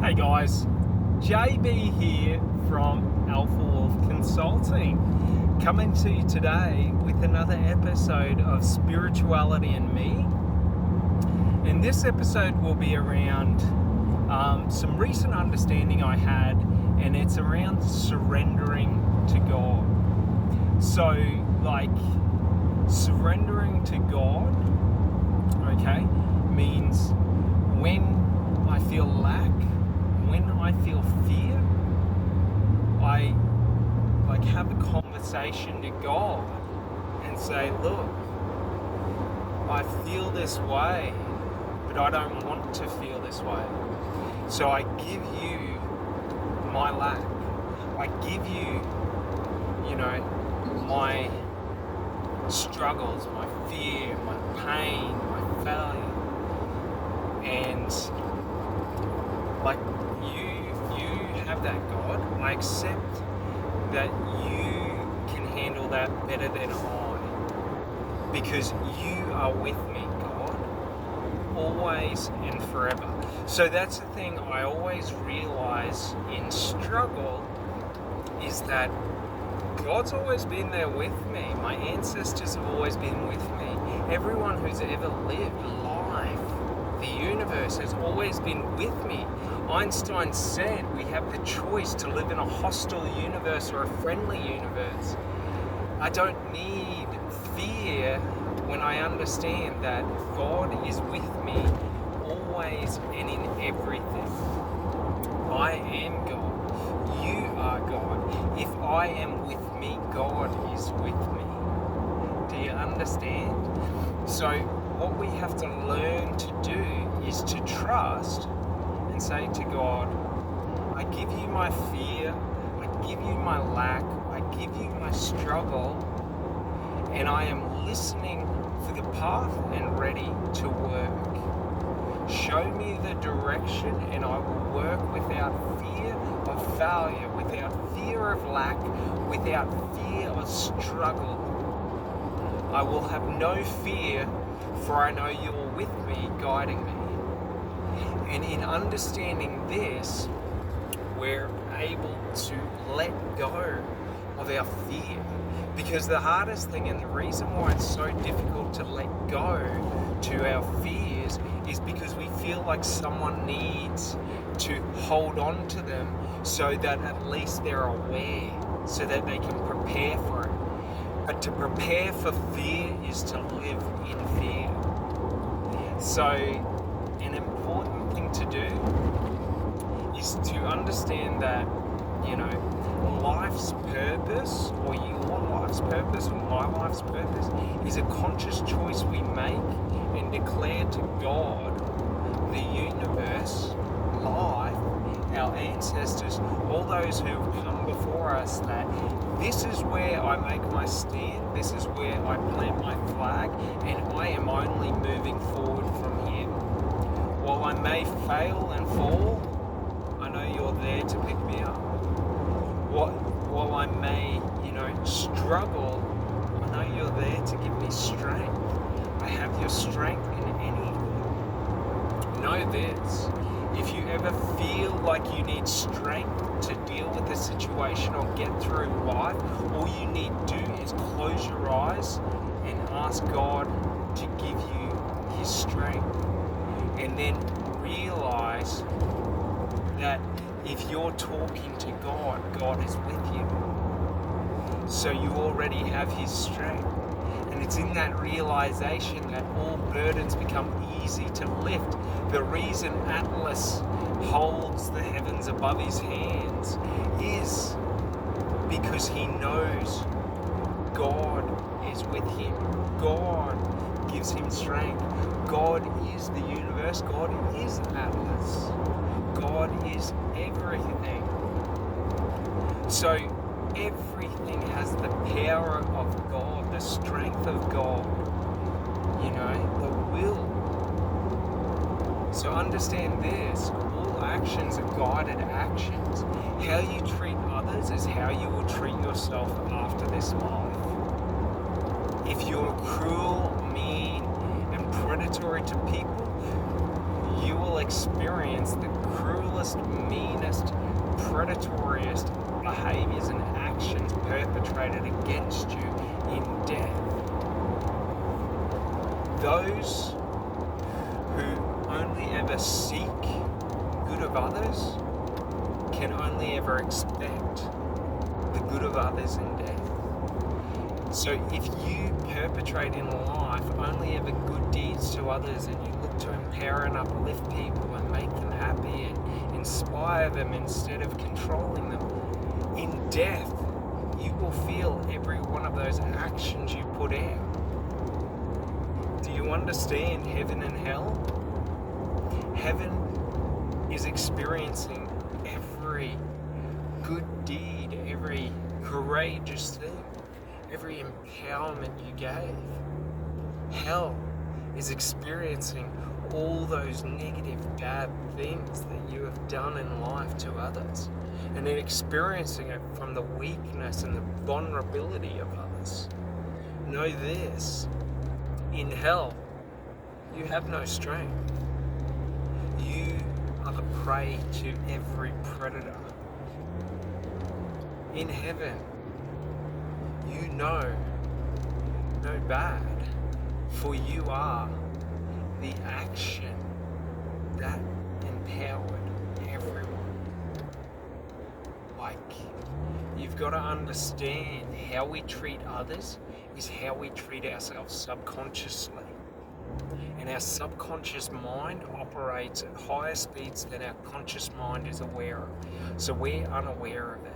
Hey guys, JB here from Alpha Wolf Consulting, coming to you today with another episode of Spirituality and Me. And this episode will be around some recent understanding I had, and it's around surrendering to God. So, surrendering to God, okay, means when I feel lack, when I feel fear, I have a conversation to God and say, look, I feel this way, but I don't want to feel this way. So I give you my lack. I give you, my struggles, my fear, my pain, my failure. And you have that, God. I accept that you can handle that better than I, because you are with me, God, always and forever. So that's the thing I always realize in struggle, is that God's always been there with me. My ancestors have always been with me. Everyone who's ever lived life, the universe, has always been with me. Einstein said we have the choice to live in a hostile universe or a friendly universe. I don't need fear when I understand that God is with me always and in everything. I am God. You are God. If I am with me, God is with me. Do you understand? So what we have to learn to do is to trust and say to God, I give you my fear, I give you my lack, I give you my struggle, and I am listening for the path and ready to work. Show me the direction and I will work without fear of failure, without fear of lack, without fear of struggle. I will have no fear, for I know you are with me, guiding me. And in understanding this, we're able to let go of our fear. Because the hardest thing, and the reason why it's so difficult to let go to our fears, is because we feel like someone needs to hold on to them so that at least they're aware, so that they can prepare for it. But to prepare for fear is to live in fear. So an important thing to do is to understand that, life's purpose, or your life's purpose, or my life's purpose, is a conscious choice we make and declare to God, the universe, life, our ancestors, all those who have come before us, that this is where I make my stand, this is where I plant my flag, and I am only moving forward from here. While I may fail and fall, I know you're there to pick me up. While I may, struggle, I know you're there to give me strength. I have your strength in anything. Know this, if you ever feel like you need strength to deal with a situation or get through life, all you need to do is close your eyes and ask God to give you his strength. And then realize that if you're talking to God, God is with you. So you already have his strength. And it's in that realization that all burdens become easy to lift. The reason Atlas holds the heavens above his hands is because he knows God is with him. God gives him strength. God is the universe. God is Atlas. God is everything. So everything has the power of God, the strength of God, the will. So understand this, all actions are guided actions. How you treat others is how you will treat yourself after this life. If you're cruel, mean, and predatory to people, you will experience the cruelest vilest, meanest, predatoriest behaviors and actions perpetrated against you in death. Those who only ever seek good of others can only ever expect the good of others in death. So if you perpetrate in life only ever good deeds to others, and you look to empower and uplift people and make them happy and inspire them instead of controlling them, in death you will feel every one of those actions you put out. Do you understand heaven and hell? Heaven is experiencing every good deed, every courageous thing, every empowerment you gave. Hell is experiencing all those negative, bad things that you have done in life to others, and then experiencing it from the weakness and the vulnerability of others. Know this, in hell, you have no strength. You are the prey to every predator. In heaven, you know no bad, for you are the action that empowered everyone. Like, you've got to understand how we treat others is how we treat ourselves subconsciously. And our subconscious mind operates at higher speeds than our conscious mind is aware of. So we're unaware of it.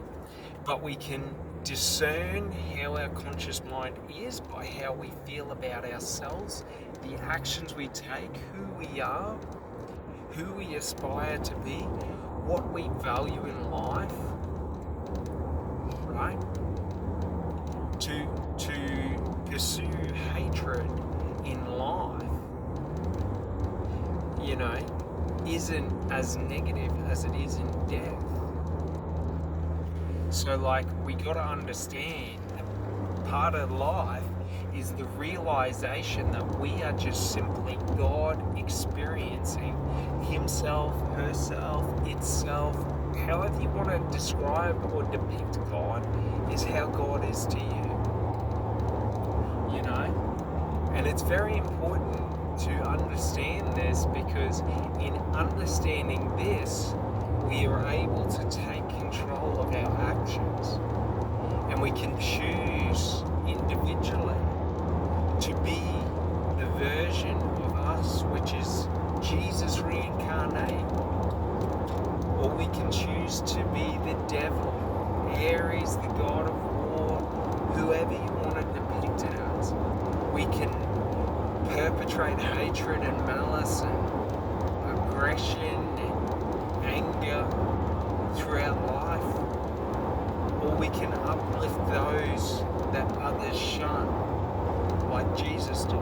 But we can discern how our conscious mind is by how we feel about ourselves, the actions we take, who we are, who we aspire to be, what we value in life, right? To pursue hatred in life, isn't as negative as it is in death. So we got to understand that part of life is the realization that we are just simply God experiencing himself, herself, itself. However you want to describe or depict God is how God is to you. And it's very important to understand this, because in understanding this, we are able to take control of our actions, and we can choose individually to be the version of us which is Jesus reincarnated, or we can choose to be the devil, Ares, the god of war, whoever you want to depict it as. We can perpetrate hatred and malice and aggression and anger throughout life, or we can uplift those that others shun, like Jesus did.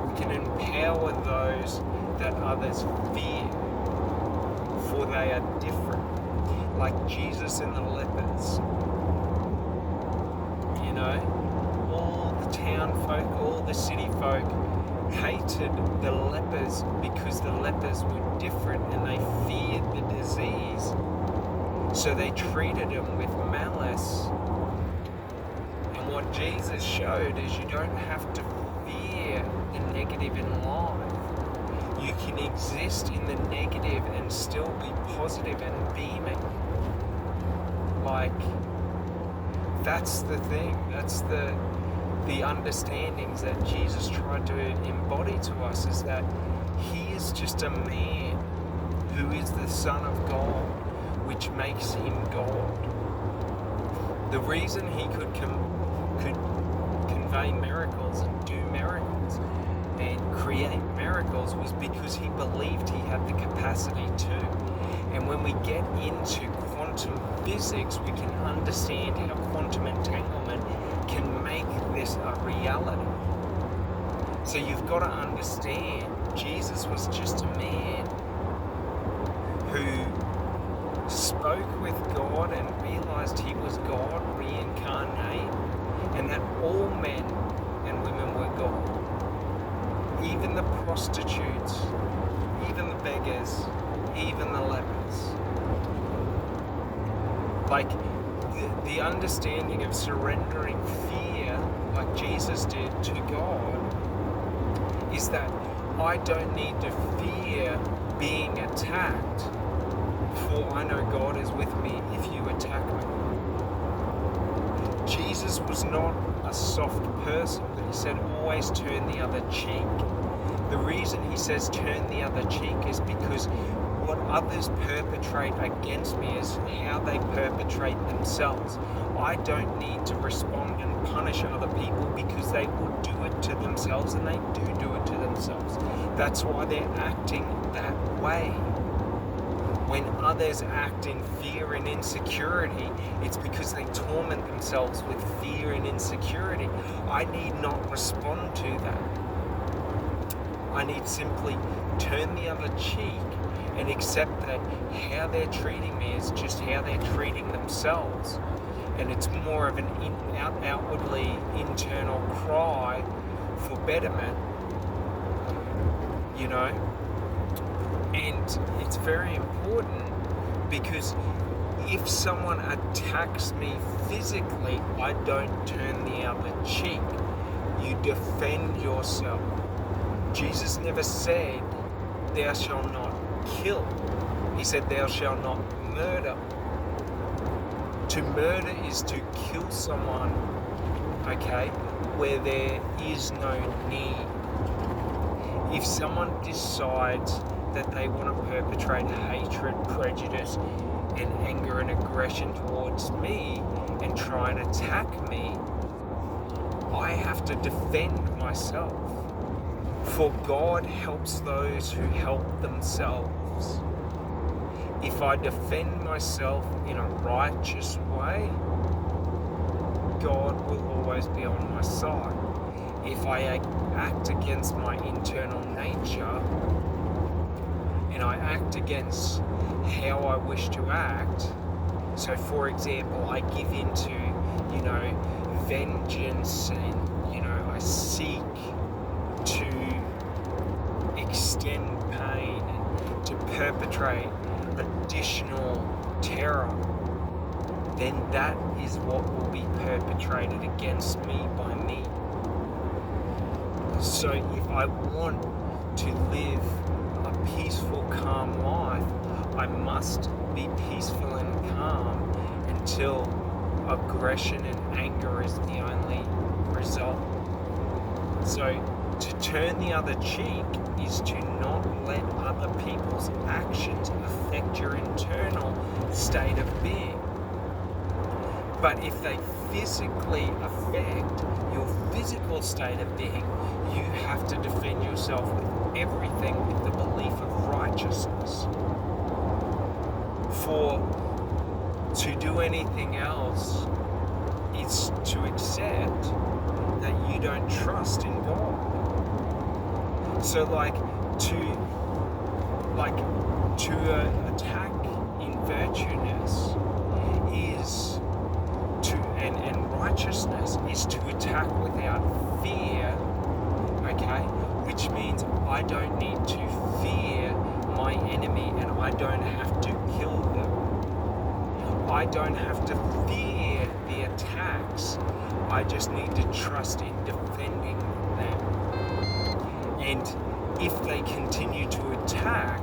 We can empower those that others fear, for they are different, like Jesus and the lepers. All the town folk, all the city folk hated the lepers because the lepers were different and they feared the disease. So they treated them with malice. And what Jesus showed is you don't have to fear the negative in life. You can exist in the negative and still be positive and beaming. That's the thing. That's the understandings that Jesus tried to embody to us, is that he is just a man who is the Son of God, which makes him God. The reason he could convey miracles and do miracles and create miracles was because he believed he had the capacity to. And when we get into quantum physics, we can understand how quantum entanglement can make this a reality. So you've got to understand, Jesus was just a man who spoke with God and realized he was God reincarnated, and that all men and women were God. Even the prostitutes, even the beggars, even the lepers. Like the understanding of surrendering fear, like Jesus did to God, is that I don't need to fear being attacked, for I know God is with me if you attack me. Jesus was not a soft person, but he said always turn the other cheek. The reason he says turn the other cheek is because what others perpetrate against me is how they perpetrate themselves. I don't need to respond and punish other people because they will do it to themselves, and they do it to themselves. That's why they're acting that way. When others act in fear and insecurity, it's because they torment themselves with fear and insecurity. I need not respond to that. I need simply turn the other cheek and accept that how they're treating me is just how they're treating themselves. And it's more of an outwardly internal cry for betterment, you know? And it's very important, because if someone attacks me physically, I don't turn the other cheek. You defend yourself. Jesus never said, thou shalt not kill. He said, thou shalt not murder. To murder is to kill someone, okay, where there is no need. If someone decides that they want to perpetrate hatred, prejudice, and anger and aggression towards me and try and attack me, I have to defend myself. For God helps those who help themselves. If I defend myself in a righteous way, God will always be on my side. If I act against my internal nature, and I act against how I wish to act, so for example, I give into, vengeance, and, I seek to extend pain and to perpetrate additional terror, then that is what will be perpetrated against me by me. So if I want to live a peaceful, calm life, I must be peaceful and calm until aggression and anger is the only result. So to turn the other cheek is to not let other people's actions affect your internal state of being. But if they physically affect your physical state of being, you have to defend yourself with everything, with the belief of righteousness. For to do anything else is to accept that you don't trust in God. So to attack in virtueness is to, and righteousness is to attack without fear, okay? Which means I don't need to fear my enemy, and I don't have to kill them. I don't have to fear the attacks. I just need to trust in defending them. And if they continue to attack,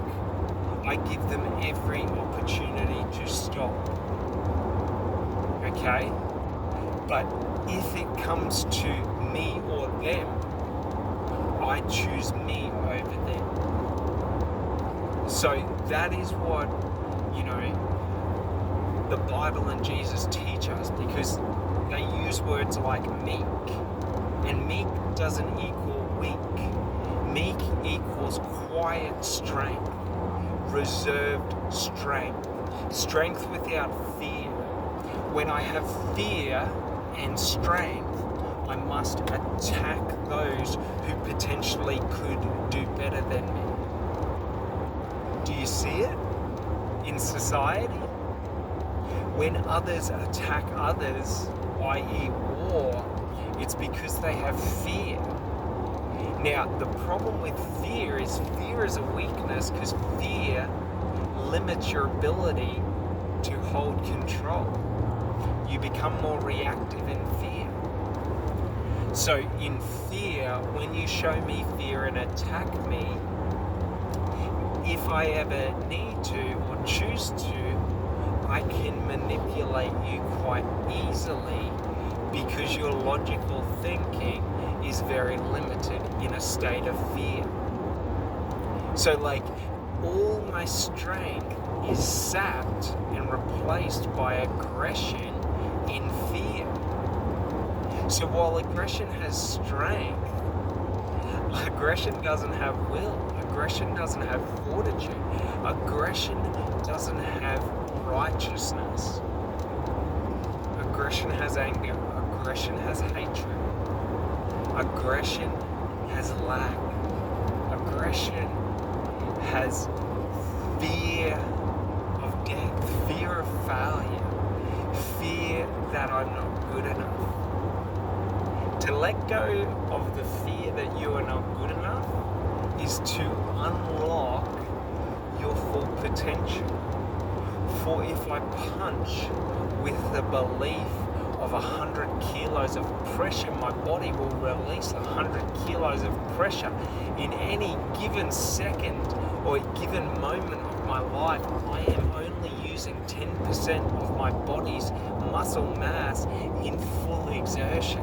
I give them every opportunity to stop. Okay? But if it comes to me or them, I choose me over them. So that is what, the Bible and Jesus teach us, because they use words like meek. And meek doesn't equal weak. Meek equals quiet strength, reserved strength, strength without fear. When I have fear and strength, I must attack those who potentially could do better than me. Do you see it in society? When others attack others, i.e. war, it's because they have fear. Now, the problem with fear is a weakness, because fear limits your ability to hold control. You become more reactive in fear. So in fear, when you show me fear and attack me, if I ever need to or choose to, I can manipulate you quite easily because your logical thinking is very limited in a state of fear. So like all my strength is sapped and replaced by aggression in fear. So while aggression has strength, aggression doesn't have will. Aggression doesn't have fortitude. Aggression doesn't have righteousness. Aggression has anger. Aggression has hatred. Aggression has lack. Aggression has fear of death, fear of failure, fear that I'm not good enough. To let go of the fear that you are not good enough is to unlock your full potential. For if I punch with the belief of 100 kilos of pressure, my body will release 100 kilos of pressure in any given second or given moment of my life. I am only using 10% of my body's muscle mass in full exertion.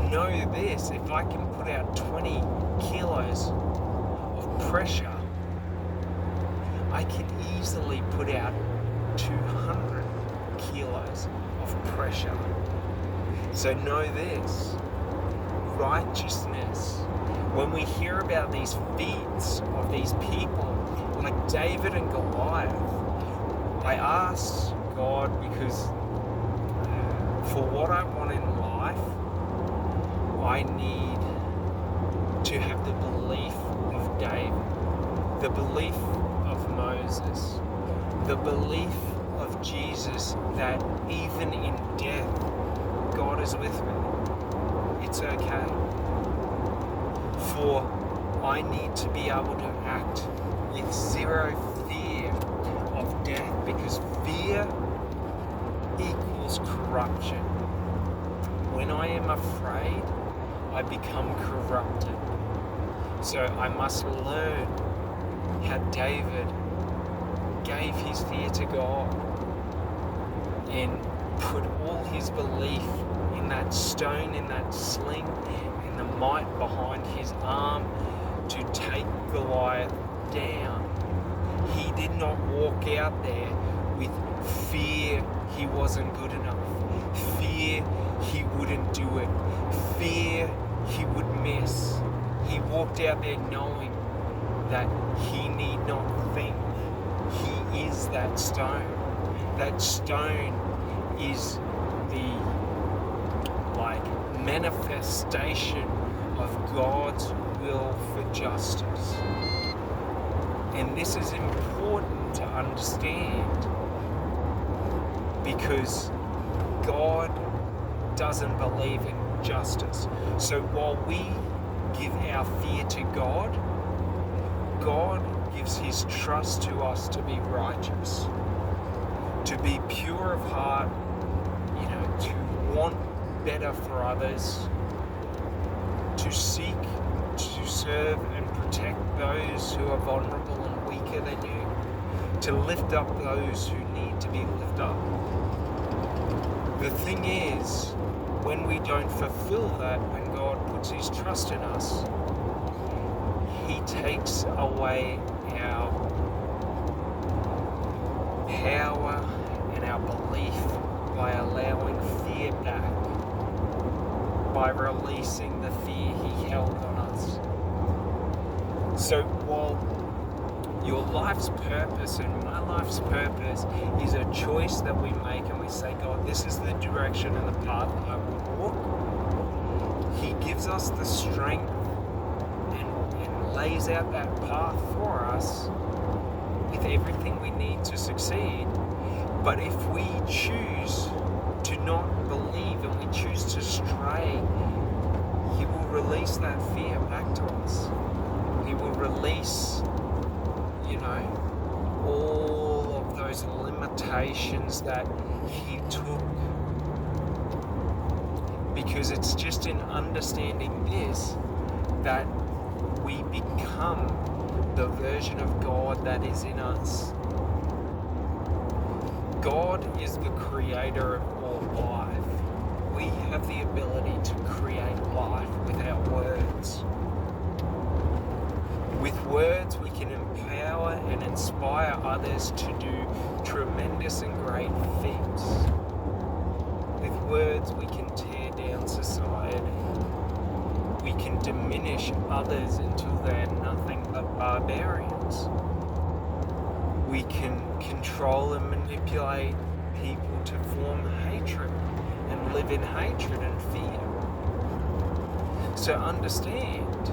Know this, if I can put out 20 kilos of pressure, I can easily put out 200 kilos of pressure. So know this, righteousness, when we hear about these feats of these people, like David and Goliath, I ask God because for what I want in life, I need to have the belief of David, the belief of Moses, the belief of Jesus that even in death, God is with me. It's okay. For I need to be able to act with zero fear of death because fear equals corruption. When I am afraid, I become corrupted. So I must learn how David gave his fear to God and put all his belief in that stone, in that sling, in the might behind his arm to take Goliath down. He did not walk out there with fear he wasn't good enough, fear he wouldn't do it, fear he would miss. He walked out there knowing that he need not think. He is that stone. That stone is the manifestation of God's will for justice. And this is important to understand because God doesn't believe in justice. So while we give our fear to God, God gives his trust to us to be righteous, to be pure of heart, to want better for others, to seek, to serve and protect those who are vulnerable and weaker than you, to lift up those who need to be lifted up. The thing is, when we don't fulfill that, when God puts his trust in us, he takes away our power and our belief by allowing fear back, by releasing the fear he held on us. So while your life's purpose and my life's purpose is a choice that we make and we say, God, this is the direction and the path I will walk, he gives us the strength and lays out that path for us with everything we need to succeed. But if we choose to not believe and we choose to stray, he will release that fear back to us. He will release, all of those limitations temptations that he took. Because it's just in understanding this that we become the version of God that is in us. God is the creator of all life. We have the ability to create life with our words. With words, we can empower and inspire others to do tremendous and great feats. With words, we can tear down society. We can diminish others until they're nothing but barbarians. We can control and manipulate people to form hatred and live in hatred and fear. So understand,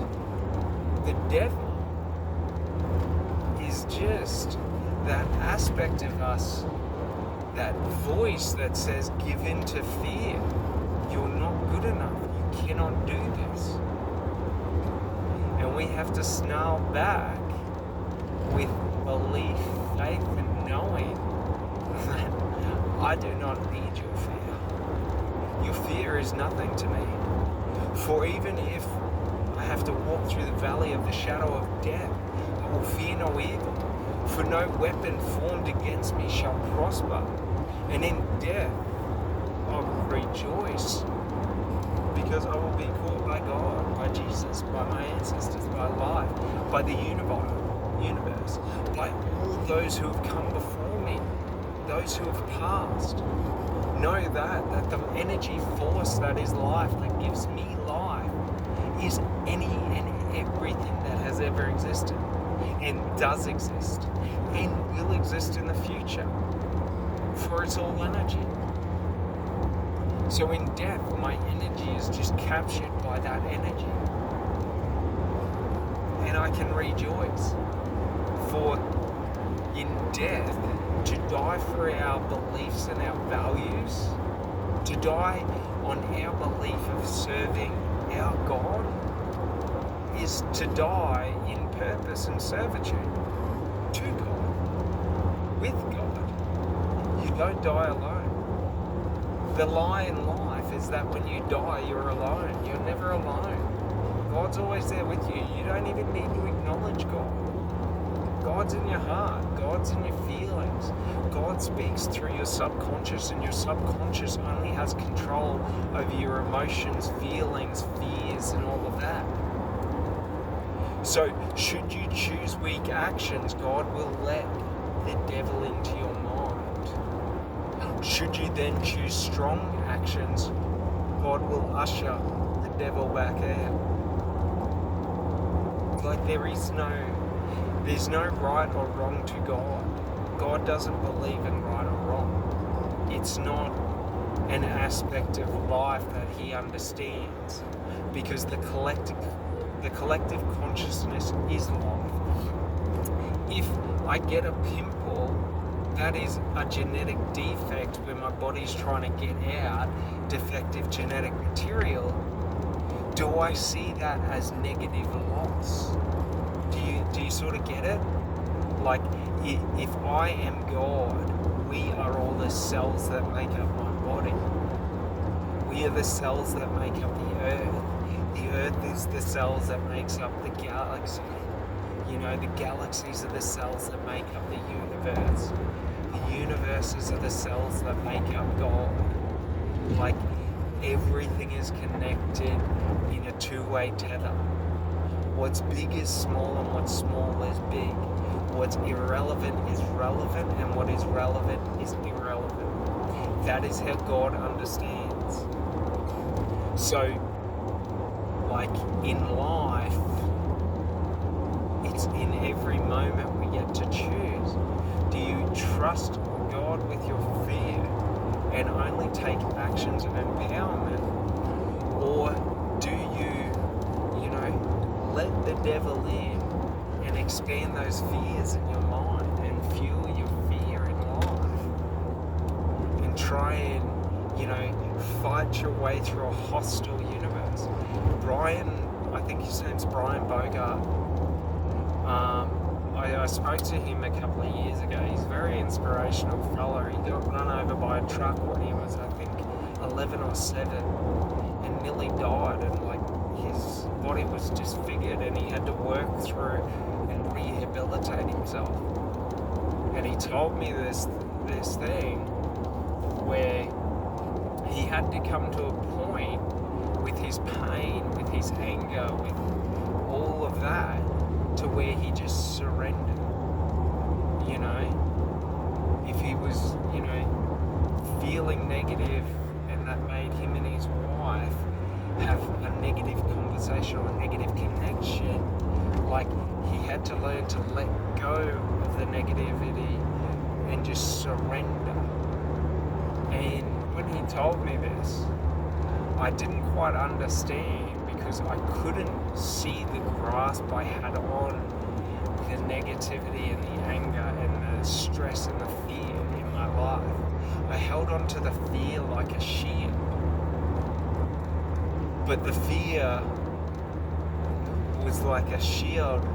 the devil is just that aspect of us, that voice that says, give in to fear. You're not good enough. You cannot do this. And we have to snarl back with belief, faith, and knowing that I do not need your fear. Your fear is nothing to me. For even if I have to walk through the valley of the shadow of death, I will fear no evil. For no weapon formed against me shall prosper. And in death I will rejoice, because I will be caught by God, by Jesus, by my ancestors, by life, by the universe, by all those who have come before me, those who have passed. Know that the energy force that is life, that gives me life, is any and everything that has ever existed, and does exist, and will exist in the future, for it's all energy. So in death, my energy is just captured by that energy, and I can rejoice. For in death, to die for our beliefs and our values, to die on our belief of serving our God, is to die in purpose and servitude to God, with God. You don't die alone. The lie in life is that when you die, you're alone. You're never alone. God's always there with you. You don't even need to acknowledge God. God's in your heart. God's in your feelings. God speaks through your subconscious, and your subconscious only has control over your emotions, feelings, fears, and all of that. So, should you choose weak actions, God will let the devil into your mind. Should you then choose strong actions, God will usher the devil back out. Like there's no right or wrong to God. God doesn't believe in right or wrong. It's not an aspect of life that he understands, because the collective consciousness is life. If I get a pimple, that is a genetic defect where my body's trying to get out defective genetic material. Do I see that as negative loss? Do you sort of get it? Like, if I am God, we are all the cells that make up my body. We are the cells that make up the earth. The earth is the cells that makes up the galaxy. You know, the galaxies are the cells that make up the universe. The universes are the cells that make up God. Like, everything is connected in a two-way tether. What's big is small, and what's small is big. What's irrelevant is relevant, and what is relevant is irrelevant. That is how God understands. So, like in life, it's in every moment we get to choose. Do you trust God with your fear and only take actions of empowerment? Or do you let the devil in and expand those fears in your mind and fuel your fear in life? And try and, fight your way through a hostile universe. Brian, I think his name's Brian Bogart, I spoke to him a couple of years ago. He's a very inspirational fella. He got run over by a truck when he was, I think, 11 or 7 and nearly died, and like his body was disfigured and he had to work through and rehabilitate himself. And he told me this thing where he had to come to a point with his pain, with his anger, with all of that, to where he just surrendered. You know, if he was, you know, feeling negative and that made him and his wife have a negative conversation or a negative connection, like he had to learn to let go of the negativity and just surrender. And when he told me this, I didn't quite understand, because I couldn't see the grasp I had on the negativity and the anger and the stress and the fear in my life. I held on to the fear like a shield. But the fear was like a shield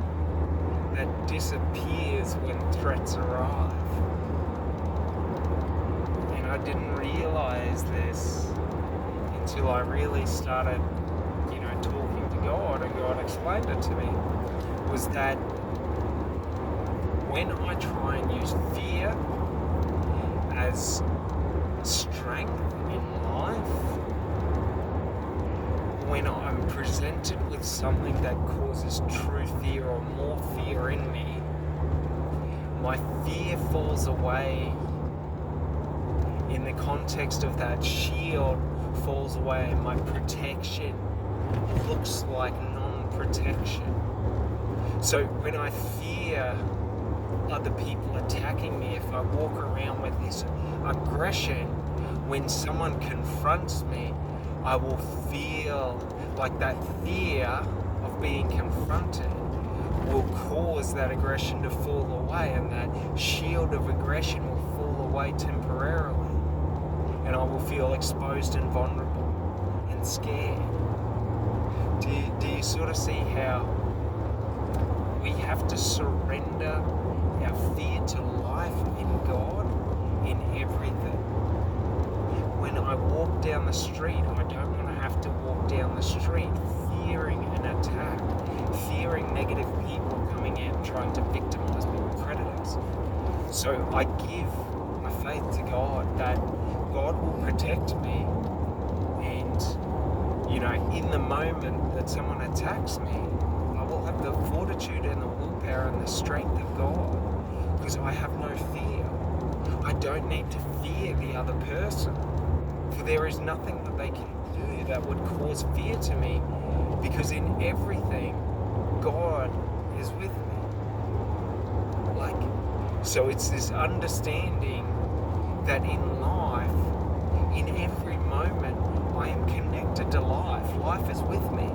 that disappears when threats arrive. And I didn't realize this until I really started, you know, talking to God, and God explained it to me, was that when I try and use fear as strength in life, when I'm presented with something that causes true fear or more fear in me, my fear falls away in the context of that shield falls away, and my protection looks like non-protection. So when I fear other people attacking me, if I walk around with this aggression, when someone confronts me, I will feel like that fear of being confronted will cause that aggression to fall away, and that shield of aggression will fall away temporarily, and I will feel exposed and vulnerable and scared. Do you sort of see how we have to surrender our fear to life in God in everything? When I walk down the street, I don't want to have to walk down the street fearing an attack, fearing negative people coming out and trying to victimize me with predators. So I give my faith to God that God will protect me, and, you know, in the moment that someone attacks me, I will have the fortitude and the willpower and the strength of God, because I have no fear. I don't need to fear the other person, for there is nothing that they can do that would cause fear to me, because in everything, God is with me. So it's this understanding that in life, in every moment, I am connected to life. Life is with me.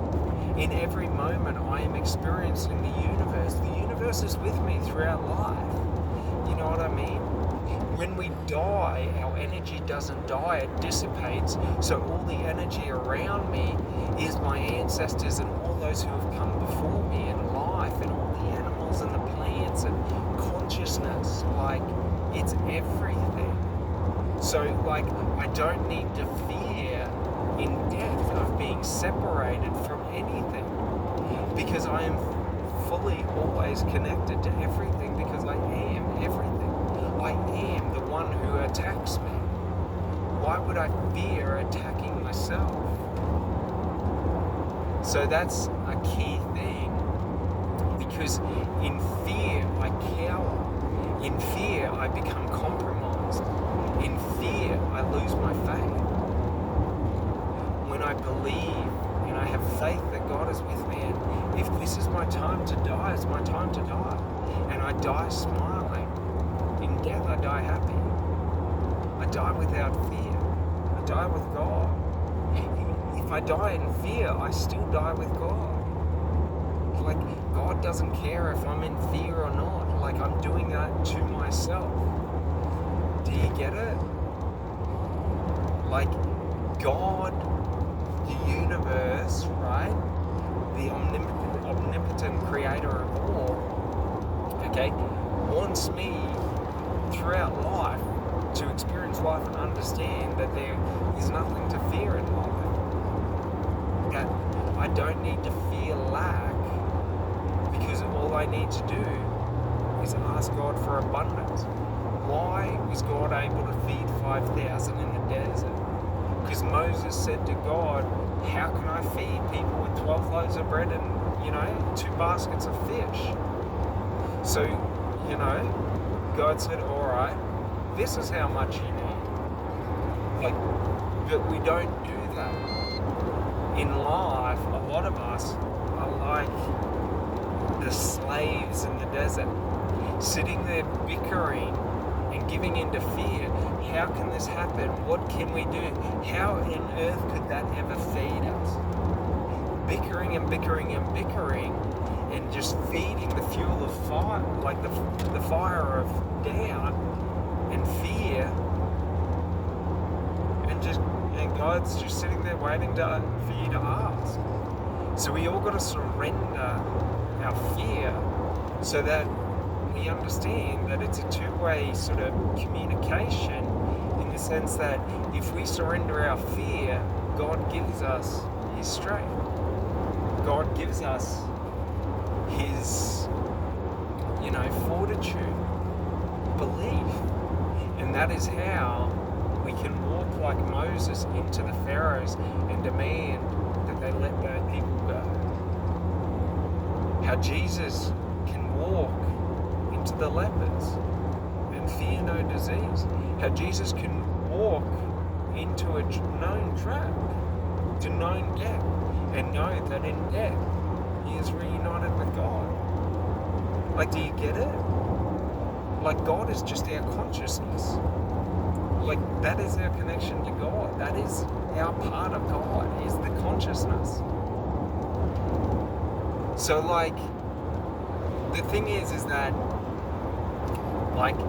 In every moment, I am experiencing the universe. The universe is with me throughout life. You know what I mean? When we die, our energy doesn't die, it dissipates. So all the energy around me is my ancestors and all those who have come before me in life, and all the animals and the plants and consciousness. Like, it's everything. So, like, I don't need to fear in death of being separated from anything, because I am fully always connected to everything, because I am everything. I am the one who attacks me. Why would I fear attacking myself? So that's a key thing, because in fear I cower. In fear I become compromised. In fear I lose my faith. When I believe and I have faith that God is with me, and if this is my time to die, it's my time to die. And I die smiling. In death, I die happy. I die without fear. I die with God. If I die in fear, I still die with God. Like, God doesn't care if I'm in fear or not. Like, I'm doing that to myself. Do you get it? Like, God, the universe, right? The omnipotent creator of all. okay, wants me throughout life to experience life and understand that there is nothing to fear in life. That I don't need to fear lack, because all I need to do is ask God for abundance. Why was God able to feed 5,000 in the desert? Because Moses said to God, how can I feed people with 12 loaves of bread and, 2 baskets of fish? So, God said, all right, this is how much you need. But we don't do that. In life, a lot of us are like the slaves in the desert, sitting there bickering and giving into fear. How can this happen? What can we do? How on earth could that ever feed us? Bickering and bickering and bickering, and just feeding the fuel of fire, like the fire of doubt and fear, and God's just sitting there waiting for you to ask. So we all got to surrender our fear, so that we understand that it's a two-way sort of communication, in the sense that if we surrender our fear, God gives us His strength. God gives us His, fortitude, belief. And that is how we can walk like Moses into the Pharaohs and demand that they let their people go. How Jesus can walk into the lepers and fear no disease. How Jesus can walk into a known trap, to known death, and know that in death He is reunited with God. Like, do you get it? Like, God is just our consciousness. Like, that is our connection to God. That is our part of God, is the consciousness. So, like, the thing is that, like,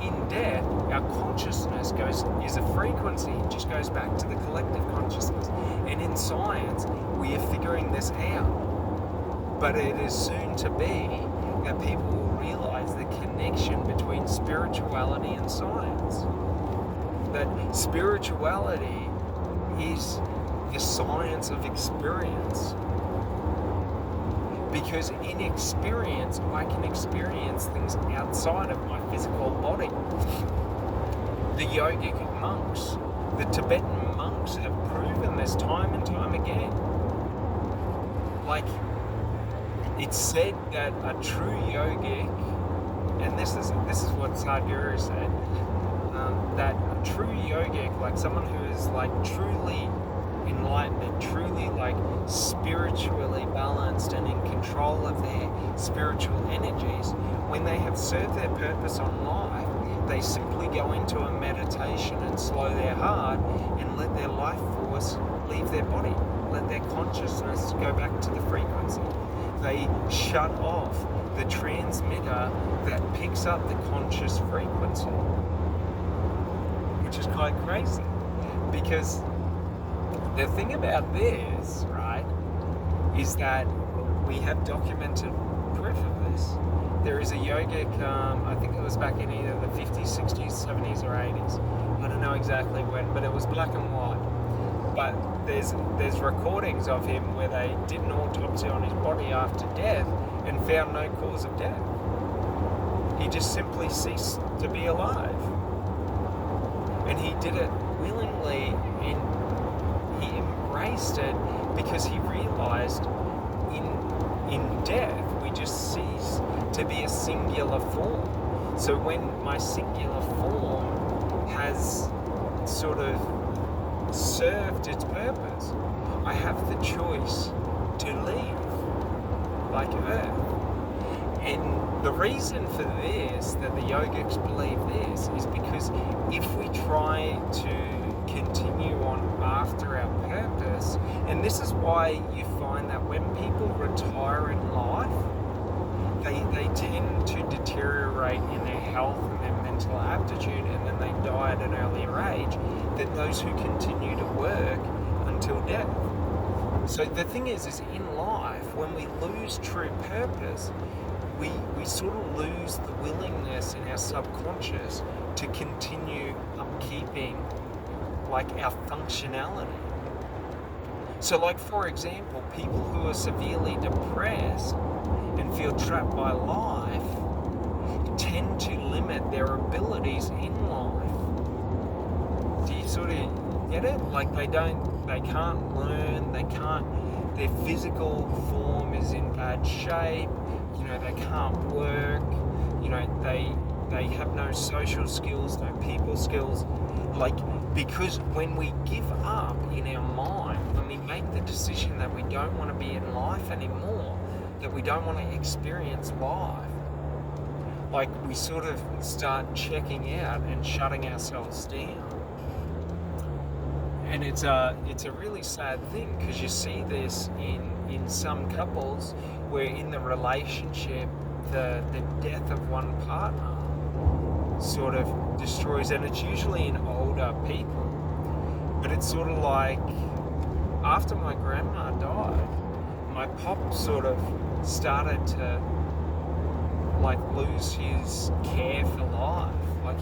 in death, our consciousness is a frequency. It just goes back to the collective consciousness. And in science, we are figuring this out. But it is soon to be that people will realize the connection between spirituality and science. That spirituality is the science of experience. Because in experience, I can experience things outside of my physical body. The yogic monks, the Tibetan monks have proven this time and time again. Like, it's said that a true yogic, and this is what Sadhguru said, that a true yogic, like someone who is like truly enlightened and truly like spiritually balanced and in control of their spiritual energies, when they have served their purpose on life, they simply go into a meditation and slow their heart and let their life force leave their body, let their consciousness go back to the frequency. They shut off the transmitter that picks up the conscious frequency, which is quite crazy. Because the thing about this, right, is that we have documented proof of this. There is a yogic, I think it was back in either the 50s, 60s, 70s, or 80s. I don't know exactly when, but it was black and white. But there's recordings of him where they did an autopsy on his body after death and found no cause of death. He just simply ceased to be alive. And he did it willingly, and he embraced it because he realized in death we just cease to be a singular form. So when my singular form has sort of served its purpose, I have the choice to leave, like Earth. And the reason for this, that the yogics believe this, is because if we try to continue on after our purpose, and this is why you find that when people retire in life, they tend to deteriorate in their health and their mental aptitude, and then they die at an earlier age, than those who continue to work until death. So the thing is in life, when we lose true purpose, we sort of lose the willingness in our subconscious to continue upkeeping like our functionality. So like, for example, people who are severely depressed and feel trapped by life tend to limit their abilities in life. Do you sort of get it? Like they can't learn, their physical form is in bad shape, they can't work, they have no social skills, no people skills, because when we give up in our mind, when we make the decision that we don't want to be in life anymore, that we don't want to experience life, we sort of start checking out and shutting ourselves down. And it's a really sad thing, because you see this in some couples where in the relationship the death of one partner sort of destroys, and it's usually in older people. But it's sort of like after my grandma died, my pop sort of started to lose his care for life.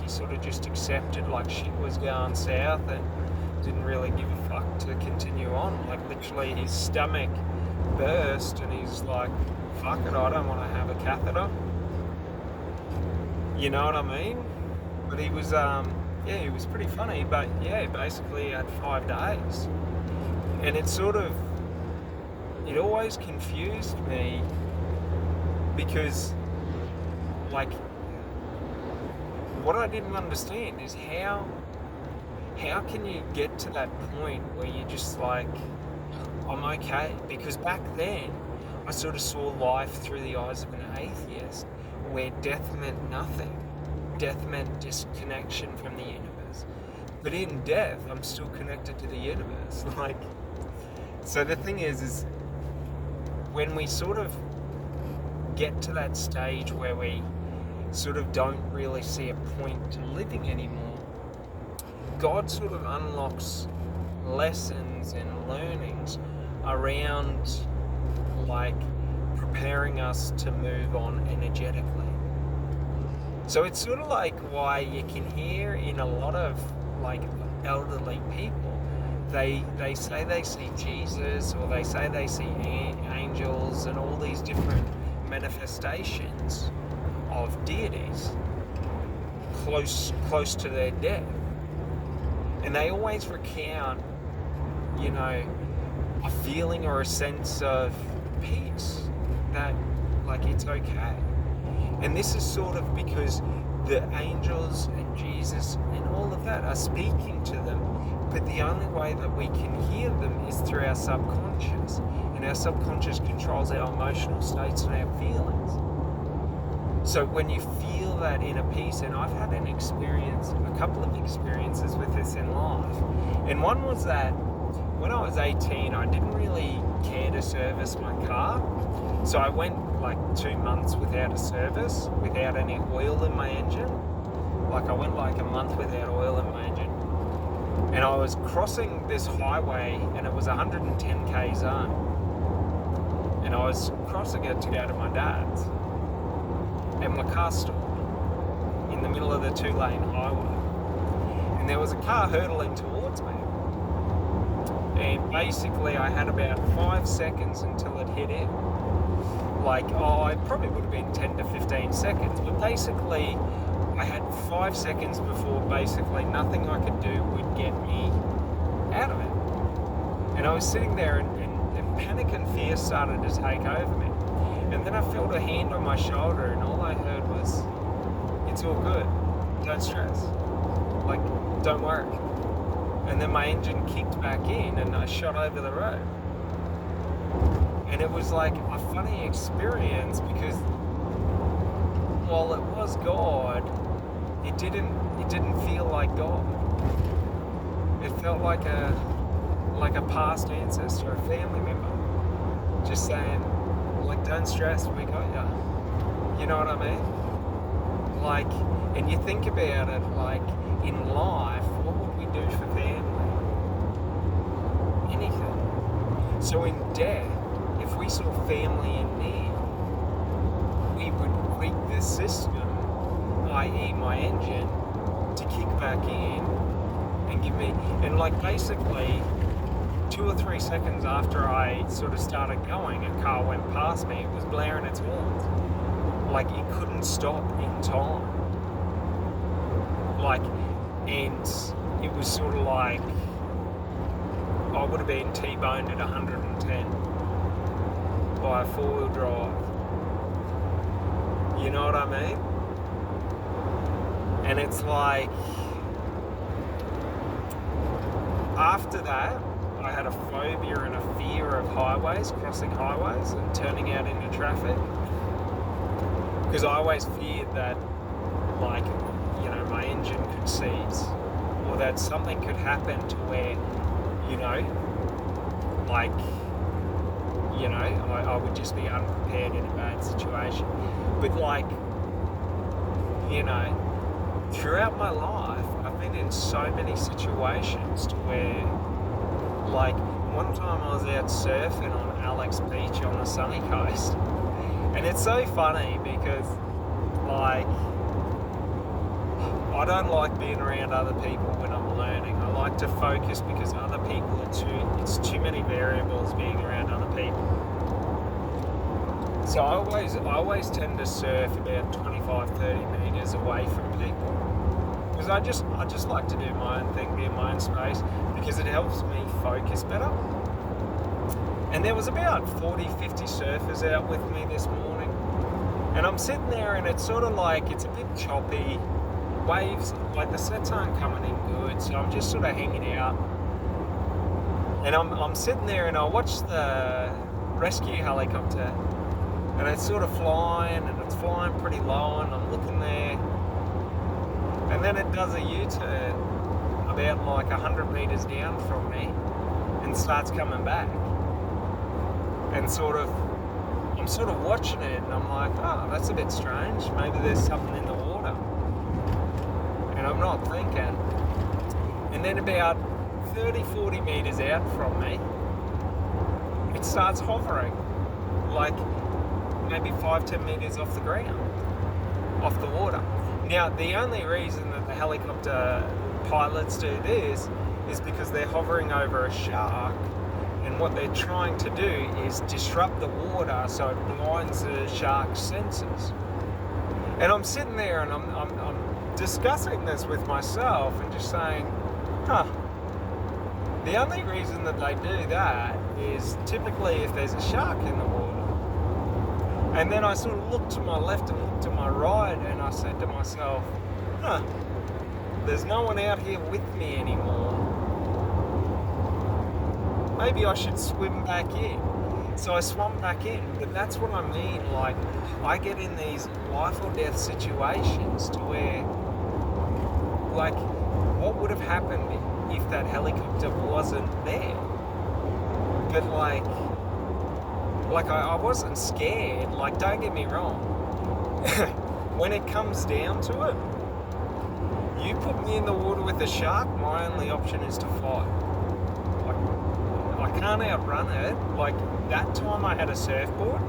He sort of just accepted shit was going south and didn't really give a fuck to continue on. Literally his stomach burst and he's like, fuck it, I don't want to have a catheter. You know what I mean? But he was, he was pretty funny, but yeah, basically he had 5 days. And it always confused me, because what I didn't understand is how can you get to that point where you're just I'm okay? Because back then I sort of saw life through the eyes of an atheist, where death meant nothing. Death meant disconnection from the universe. But in death, I'm still connected to the universe. So the thing is when we sort of get to that stage where we sort of don't really see a point to living anymore, God sort of unlocks lessons and learnings around preparing us to move on energetically. So it's sort of why you can hear in a lot of elderly people, they say they see Jesus, or they say they see angels and all these different manifestations of deities close to their death. And they always recount, a feeling or a sense of peace, that it's okay. And this is sort of because the angels and Jesus and all of that are speaking to them, but the only way that we can hear them is through our subconscious, and our subconscious controls our emotional states and our feelings. So when you feel that inner peace, and I've had a couple of experiences with this in life, and one was that when I was 18, I didn't really care to service my car, so I went 2 months without a service, without any oil in my engine. I went a month without oil in my engine, and I was crossing this highway, and it was 110k zone, and I was crossing it to go to my dad's, and my car stopped in the middle of the 2-lane highway, and there was a car hurtling towards me, and basically I had about 5 seconds until it hit him. It probably would have been 10 to 15 seconds, but basically I had 5 seconds before basically nothing I could do would get me out of it. And I was sitting there, and panic and fear started to take over me. And then I felt a hand on my shoulder, and all I heard was, "It's all good, don't stress, don't worry." And then my engine kicked back in, and I shot over the road. And it was a funny experience, because while it was God, it didn't feel like God. It felt like a past ancestor, a family member, just saying, don't stress, we got ya. You know what I mean? And you think about it, in life, what would we do for family? Anything. So in death, if we saw family in need, we would rig the system, i.e. my engine, to kick back in and give me, and like basically 2 or 3 seconds after I sort of started going, a car went past me, it was blaring its horns. Like it couldn't stop in time. Like, and it was sort of like, I would have been T-boned at 110 by a 4-wheel drive. You know what I mean? And it's like, after that, I had a phobia and a fear of highways, crossing highways and turning out into traffic. Because I always feared that, like, you know, my engine could seize, or that something could happen to where, you know, like, you know, I would just be unprepared in a bad situation. But like, you know, throughout my life, I've been in so many situations to where, like, one time I was out surfing on Alex Beach on the sunny coast. And it's so funny because, like, I don't like being around other people when I'm learning. I like to focus because other people it's too many variables being around other people. So I always tend to surf about 25-30 meters away from people. Because I just like to do my own thing, be in my own space, because it helps me focus better. And there was about 40-50 surfers out with me this morning. And I'm sitting there and it's sort of like, it's a bit choppy. Waves, like the sets aren't coming in good, so I'm just sort of hanging out. And I'm sitting there and I watch the rescue helicopter and it's sort of flying and it's flying pretty low and I'm looking there. And then it does a U-turn about like 100 meters down from me and starts coming back. And I'm sort of watching it and I'm like, oh, that's a bit strange. Maybe there's something in the water. And I'm not thinking. And then about 30-40 meters out from me, it starts hovering, like maybe 5-10 meters off the ground, off the water. Now, the only reason that the helicopter pilots do this is because they're hovering over a shark, and what they're trying to do is disrupt the water so it blinds the shark's senses. And I'm sitting there and I'm discussing this with myself and just saying, the only reason that they do that is typically if there's a shark in the water. And then I sort of looked to my left and looked to my right and I said to myself, there's no one out here with me anymore. Maybe I should swim back in. So I swam back in, but that's what I mean, like, I get in these life or death situations to where, like, what would have happened if that helicopter wasn't there? But like I wasn't scared, like, don't get me wrong. When it comes down to it, you put me in the water with a shark, my only option is to fight. I can't outrun it. Like, that time I had a surfboard,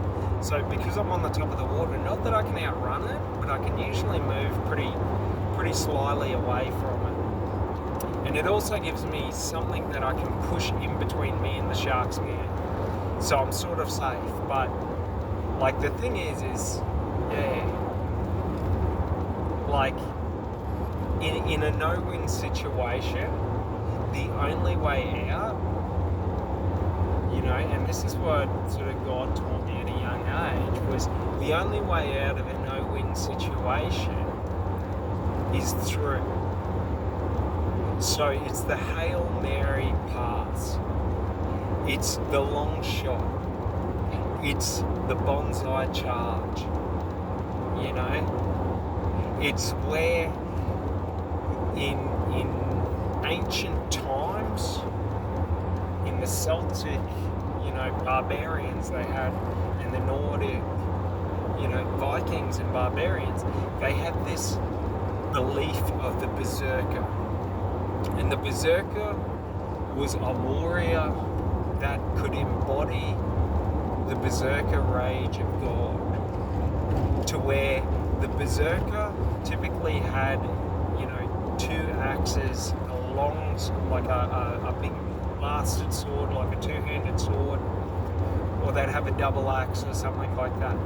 so because I'm on the top of the water, not that I can outrun it, but I can usually move pretty slyly away from it. And it also gives me something that I can push in between me and the shark's mouth. So I'm sort of safe. But, like, the thing is, yeah, like, in a no-win situation, the only way out, you know, and this is what sort of God taught me at a young age, was the only way out of a no-win situation is through. So it's the Hail Mary pass. It's the long shot. It's the bonsai charge. You know? It's where in ancient times, in the Celtic, you know, barbarians they had, and the Nordic, you know, Vikings and barbarians, they had this belief of the berserker. And the berserker was a warrior that could embody the berserker rage of God. to where the berserker typically had, you know, 2 axes, a long, like a big blasted sword, like a 2-handed sword, or they'd have a double axe or something like that.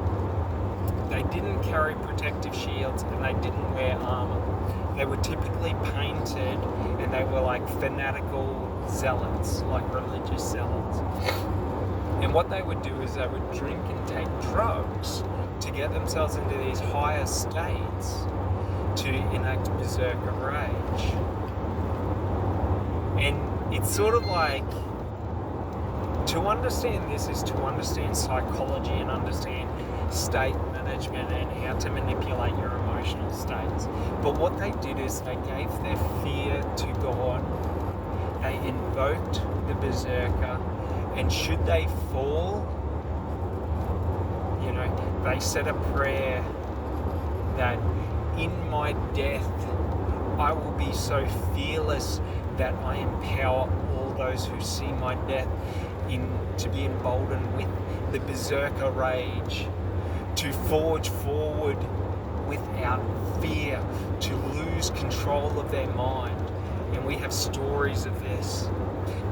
They didn't carry protective shields and they didn't wear armor. They were typically painted and they were like fanatical zealots, like religious zealots. And what they would do is they would drink and take drugs to get themselves into these higher states to enact berserker rage. And it's sort of like, to understand this is to understand psychology and understand state management and how to manipulate your emotional states. But what they did is they gave their fear to God. They invoked the berserker, and should they fall, you know, they said a prayer that in my death I will be so fearless that I empower all those who see my death to be emboldened with the berserker rage, to forge forward without fear, to lose control of their mind. And we have stories of this,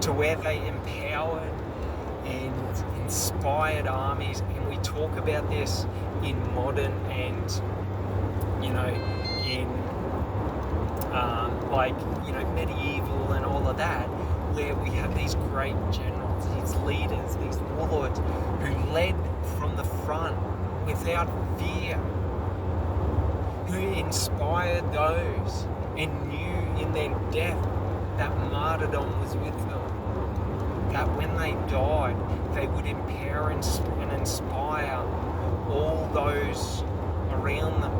to where they empowered and inspired armies. And we talk about this in modern and, you know, in like, you know, medieval and all of that, where we have these great generals, these leaders, these warlords who led from the front without fear, who inspired those and knew in their death that martyrdom was with them, that when they died they would empower and inspire all those around them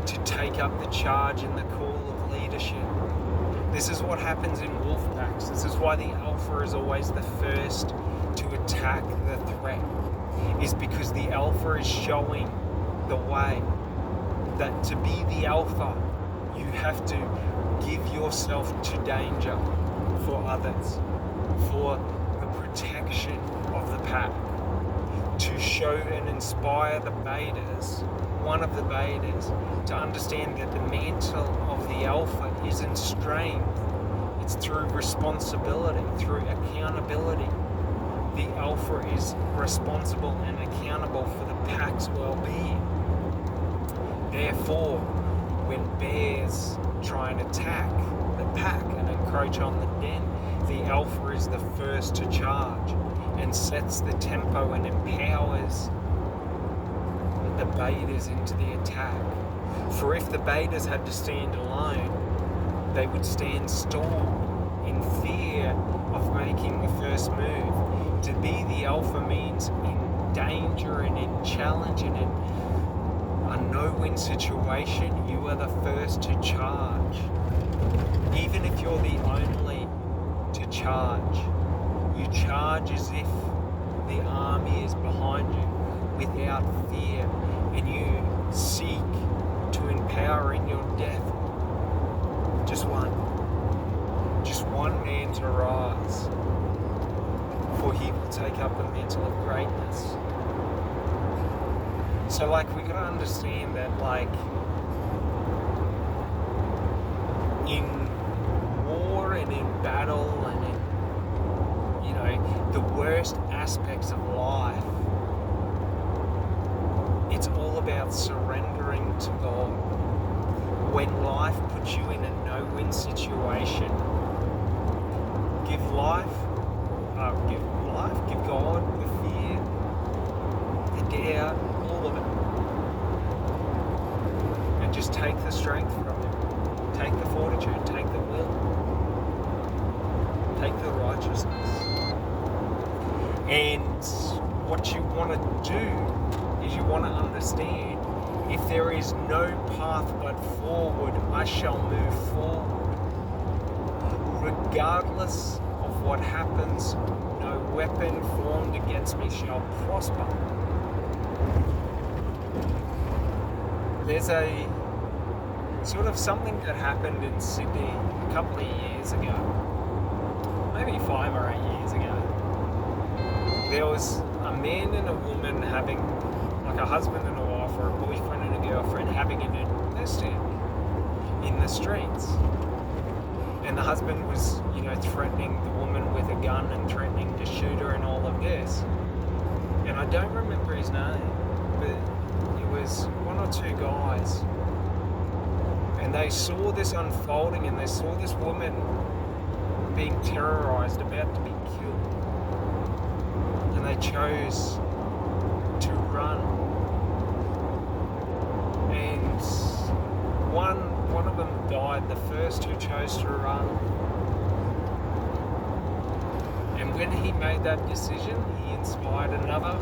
to take up the charge and the call of leadership. This is what happens in wolf packs. This is why the alpha is always the first to attack the threat, is because the alpha is showing the way that to be the alpha, you have to give yourself to danger for others, for the protection of the pack, to show and inspire the betas, one of the betas, to understand that the mantle of the alpha isn't strength, it's through responsibility, through accountability. The alpha is responsible and accountable for the pack's well-being. Therefore, when bears try and attack the pack and encroach on the den, the alpha is the first to charge and sets the tempo and empowers the betas into the attack. For if the betas had to stand alone, they would stand stalled in fear of making the first move. To be the alpha means in danger and in challenge and in a no-win situation, you are the first to charge. Even if you're the only to charge, you charge as if the army is behind you without fear, and you seek to empower in your death just one man to rise, for he will take up the mantle of greatness. So like, we gotta understand that, like, in war and in battle and in, you know, the worst aspects of life, it's all about surrendering to God. When life puts you in a no-win situation, give God the fear, the doubt, all of it, and just take the strength from Him, take the fortitude, take the will, take the righteousness. And what you want to do is you want to understand, if there is no path but forward, I shall move forward. Regardless of what happens, no weapon formed against me shall prosper. There's a sort of something that happened in Sydney a couple of years ago, maybe 5 or 8 years ago. There was a man and a woman having like a husband and a wife or a boyfriend and a girlfriend having an investing in the streets. And the husband was, threatening the woman with a gun and threatening to shoot her and all of this. And I don't remember his name, but it was one or two guys. And they saw this unfolding and they saw this woman being terrorized, about to be killed. And they chose to run. And one of them died, the first who chose to run. And when he made that decision, he inspired another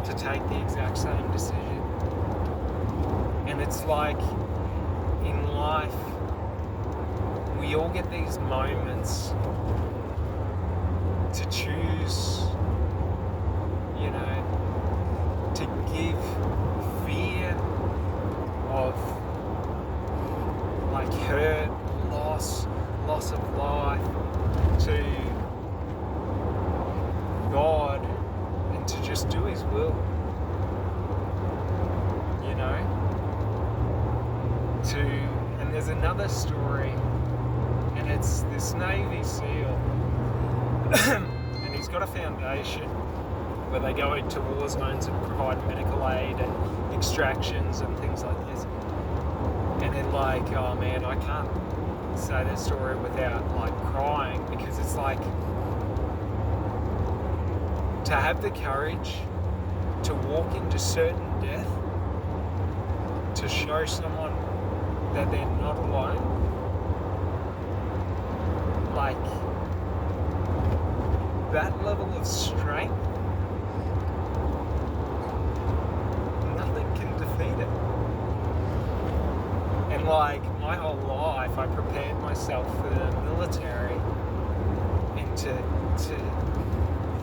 to take the exact same decision. And it's like in life, we all get these moments to choose, to give fear of like hurt, loss of life to God and to just do His will, and there's another story, and it's this Navy SEAL and he's got a foundation where they go into war zones and provide medical aid and extractions and things like this. And they're like, oh man, I can't say that story without like crying, because it's like to have the courage to walk into certain death, to show someone that they're not alone, like that level of strength, nothing can defeat it. And like my whole life I prepared myself for the military and to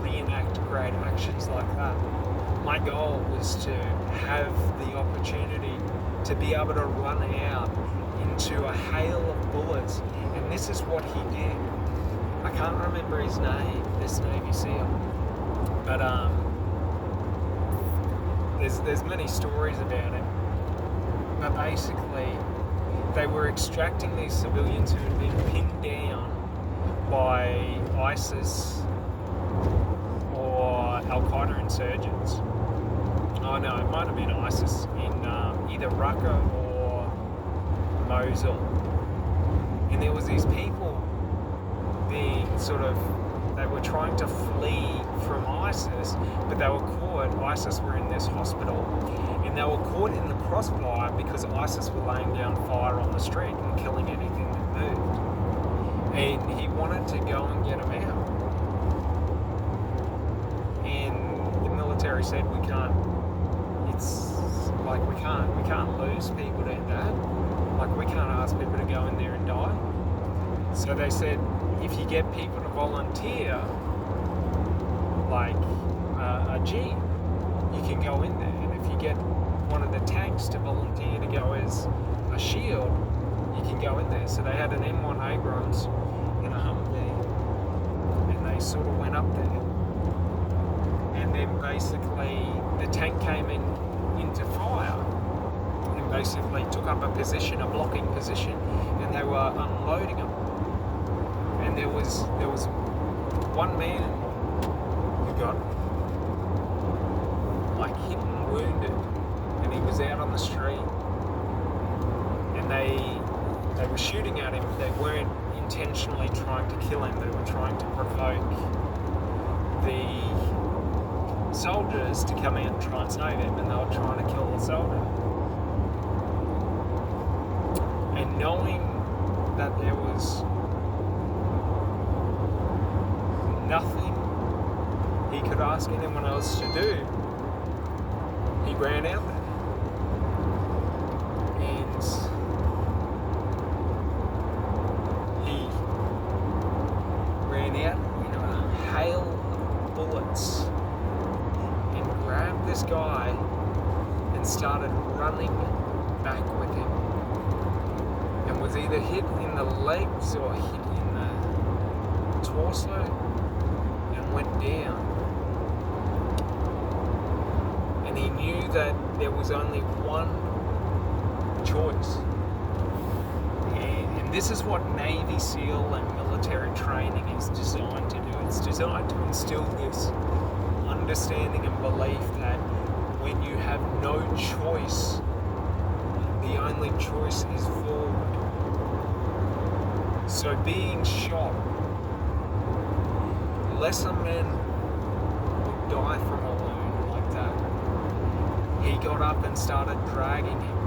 reenact great actions like that. My goal was to have the opportunity to be able to run out into a hail of bullets, and this is what he did. I can't remember his name, this Navy SEAL, but there's many stories about him. But basically, they were extracting these civilians who had been pinned down by ISIS or Al-Qaeda insurgents. Oh no, it might have been ISIS in either Raqqa or Mosul. And there was these people being they were trying to flee from ISIS, but they were caught. ISIS were in this hospital, and they were caught in the crossfire because ISIS were laying down fire on the street and killing anything that moved. And he wanted to go and get them out. And the military said, we can't. It's like we can't lose people to that. Like we can't ask people to go in there and die. So they said, if you get people to volunteer, like a Jeep, you can go in there. And if you get one of the tanks to volunteer to go as a shield, you can go in there. So they had an M1 Abrams and a Humvee, and they sort of went up there. And then basically the tank came into fire and basically took up a position, a blocking position, and they were unloading them. And there was one man who got like hit and wounded, and he was out on the street, and they were shooting at him. They weren't intentionally trying to kill him. They were trying to provoke the soldiers to come out and try and save him, and they were trying to kill the soldier. And knowing that there was nothing he could ask anyone else to do, he ran out there. And he ran out in a hail of bullets and grabbed this guy and started running back with him, and was either hit in the legs or hit in the torso, went down. And And he knew that there was only one choice. And this is what Navy SEAL and military training is designed to do. It's designed to instill this understanding and belief that when you have no choice, the only choice is forward. So being shot, lesser men would die from a wound like that. He got up and started dragging him.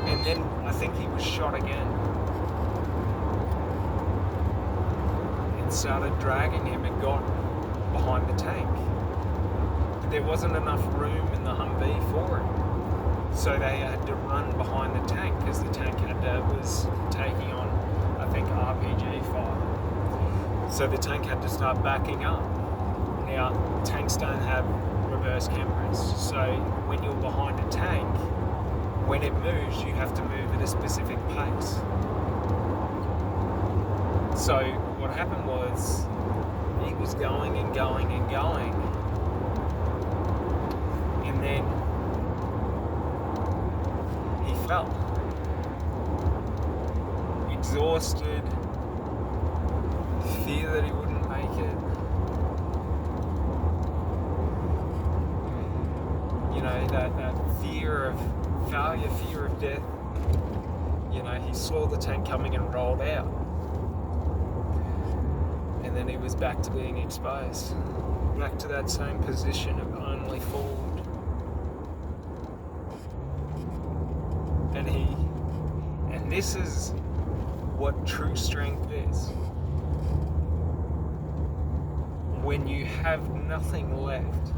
And then I think he was shot again. And started dragging him and got behind the tank. But there wasn't enough room in the Humvee for it. So they had to run behind the tank because the tank was taking on, I think, RPG fire. So the tank had to start backing up. Now, tanks don't have reverse cameras. So when you're behind a tank, when it moves, you have to move at a specific pace. So what happened was, he was going and going and going. And then he fell. Exhausted, fear that he wouldn't make it. You know, that fear of failure, fear of death. You know, he saw the tank coming and rolled out. And then he was back to being exposed. Back to that same position of only forward. And this is what true strength is. When you have nothing left,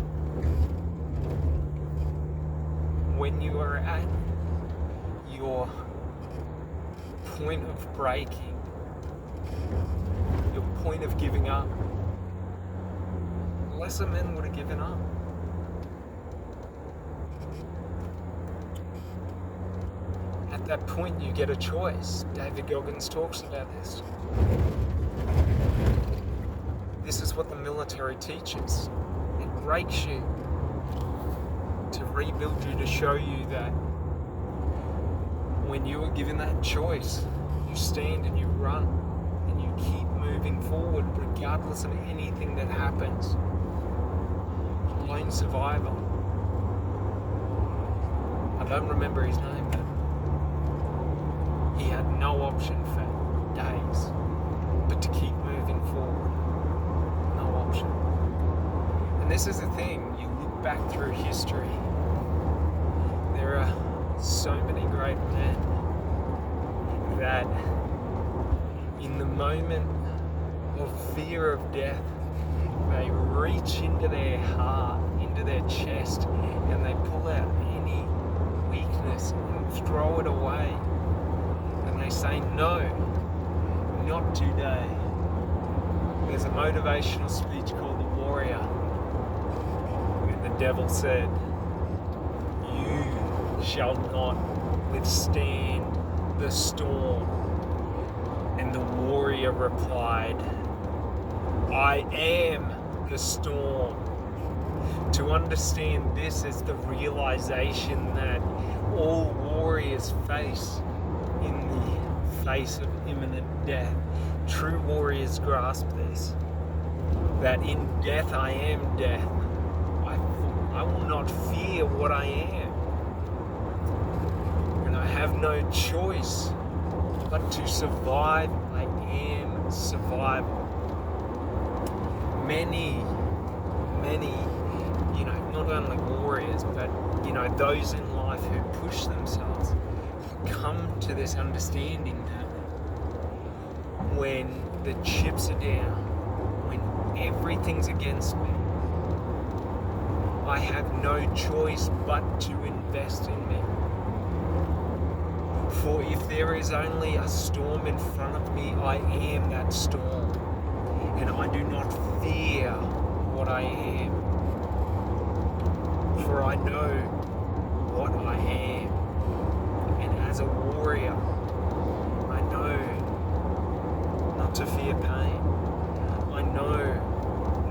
when you are at your point of breaking, your point of giving up, lesser men would have given up. At that point, you get a choice. David Goggins talks about this. This is what the military teaches. It breaks you to rebuild you, to show you that when you are given that choice, you stand and you run and you keep moving forward regardless of anything that happens. Lone survivor. I don't remember his name, but he had no option for days but to keep moving forward. No option. And this is the thing, you look back through history, there are so many great men that in the moment of fear of death, they reach into their heart, into their chest, and they pull out any weakness and throw it away. And they say, no, not today. There's a motivational speech called The Warrior, and the devil said, you shall not withstand the storm. And the warrior replied, I am the storm. To understand this is the realization that all warriors face in the face of imminent death. True warriors grasp this, that in death I am death. I will not fear what I am. And I have no choice but to survive. I am survival. Many, not only warriors, but, those in life who push themselves come to this understanding that when the chips are down, when everything's against me, I have no choice but to invest in me. For if there is only a storm in front of me, I am that storm. And I do not fear what I am. For I know what I am. And as a warrior, I know not to fear pain. I know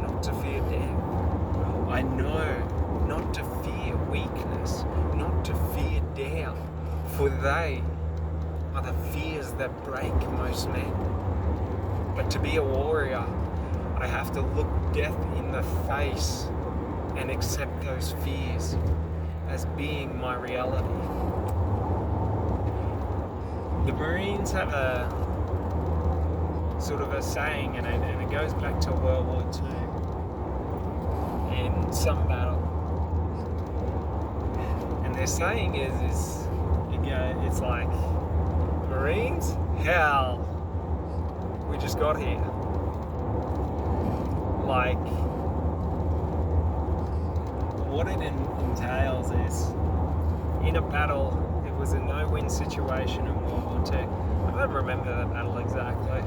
not to fear death. I know weakness, not to fear down, for they are the fears that break most men. But to be a warrior, I have to look death in the face and accept those fears as being my reality. The Marines have a sort of a saying, and it goes back to World War II in some battle. And their saying is it's like, Marines, hell, we just got here. Like, what it entails is, in a battle, it was a no-win situation in World War II. I don't remember that battle exactly.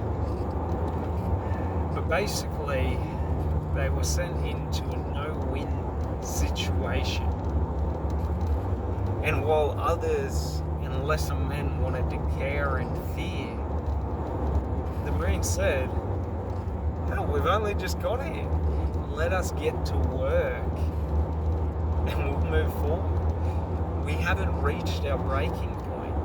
But basically, they were sent into a no-win situation. And while others and lesser men wanted to care and fear, the Marines said, "No, we've only just got here. Let us get to work and we'll move forward. We haven't reached our breaking point."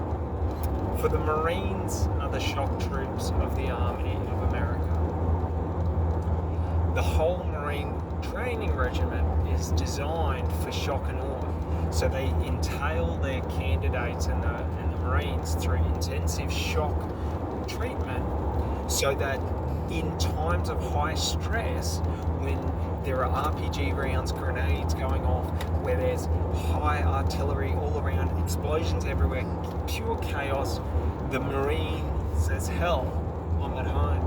For the Marines are the shock troops of the Army of America. The whole Marine training regiment is designed for shock and awe. So they entail their candidates and the Marines through intensive shock treatment, so that in times of high stress, when there are RPG rounds, grenades going off, where there's high artillery all around, explosions everywhere, pure chaos, the Marine says, "Hell, I'm at home."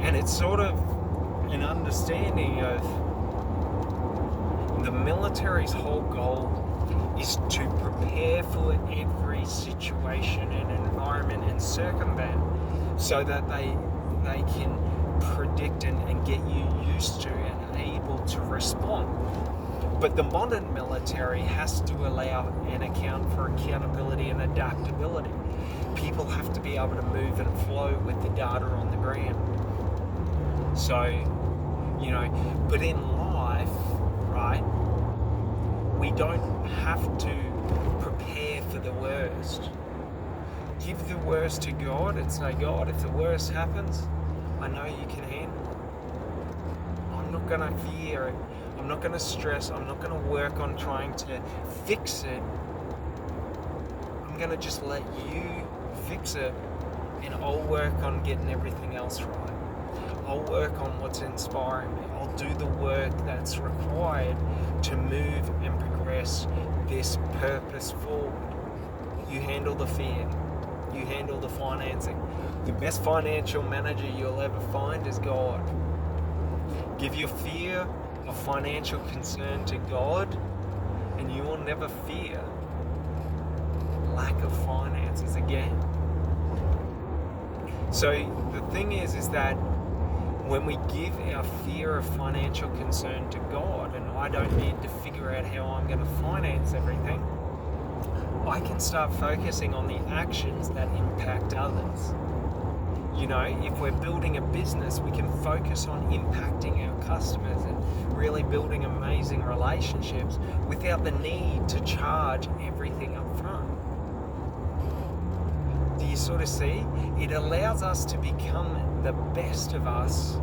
And it's sort of an understanding of the military's whole goal is to prepare for every situation and environment and circumvent, so that they can predict and get you used to and able to respond. But the modern military has to allow and account for accountability and adaptability. People have to be able to move and flow with the data on the ground. So, but in life, right, we don't have to prepare for the worst. Give the worst to God and say, "God, if the worst happens, I know you can handle it. I'm not going to fear it. I'm not going to stress. I'm not going to work on trying to fix it. I'm going to just let you fix it, and I'll work on getting everything else right. I'll work on what's inspiring me. I'll do the work that's required to move and progress this purpose forward." You handle the fear. You handle the financing. The best financial manager you'll ever find is God. Give your fear of financial concern to God, and you will never fear lack of finances again. So the thing is that when we give our fear of financial concern to God, and I don't need to figure out how I'm going to finance everything, I can start focusing on the actions that impact others. If we're building a business, we can focus on impacting our customers and really building amazing relationships without the need to charge everything up front. Do you sort of see? It allows us to become the best of us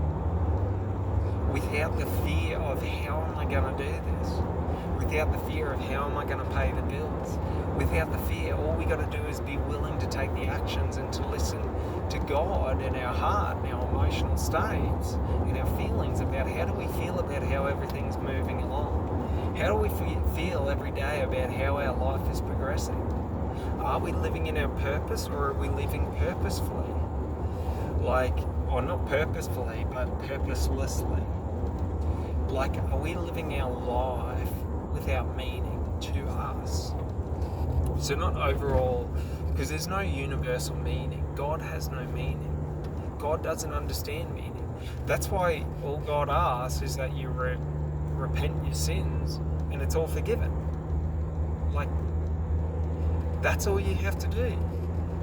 without the fear of how am I going to do this? Without the fear of how am I going to pay the bills? Without the fear, all we got to do is be willing to take the actions and to listen to God and our heart and our emotional states and our feelings about how do we feel about how everything's moving along? How do we feel every day about how our life is progressing? Are we living in our purpose, or are we living purposefully? Or not purposefully, but purposelessly. Are we living our life without meaning to us? So not overall, because there's no universal meaning. God has no meaning. God doesn't understand meaning. That's why all God asks is that you repent your sins and it's all forgiven. That's all you have to do.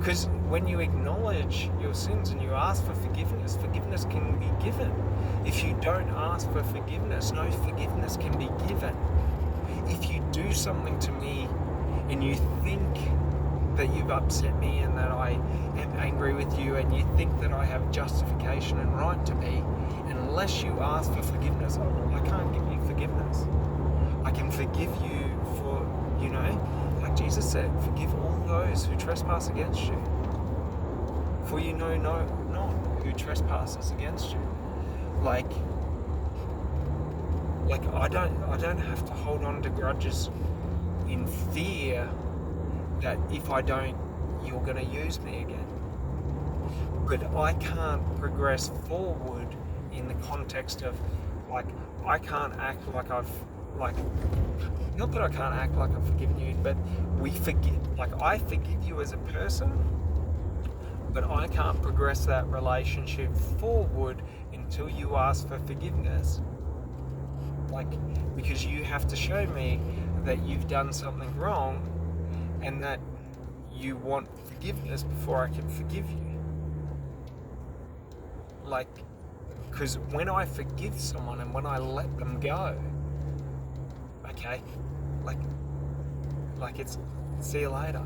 Because when you acknowledge your sins and you ask for forgiveness, forgiveness can be given. If you don't ask for forgiveness, no forgiveness can be given. If you do something to me and you think that you've upset me and that I am angry with you and you think that I have justification and right to be, unless you ask for forgiveness, I can't give you forgiveness. I can forgive you for, like Jesus said, forgive all those who trespass against you. For you know not who trespasses against you. Like I don't have to hold on to grudges in fear that if I don't, you're going to use me again. But I can't progress forward in the context of, like, I can't act like not that I can't act like I've forgiven you, but I forgive you as a person, but I can't progress that relationship forward until you ask for forgiveness. Because you have to show me that you've done something wrong and that you want forgiveness before I can forgive you. Because when I forgive someone and when I let them go, okay, it's see you later.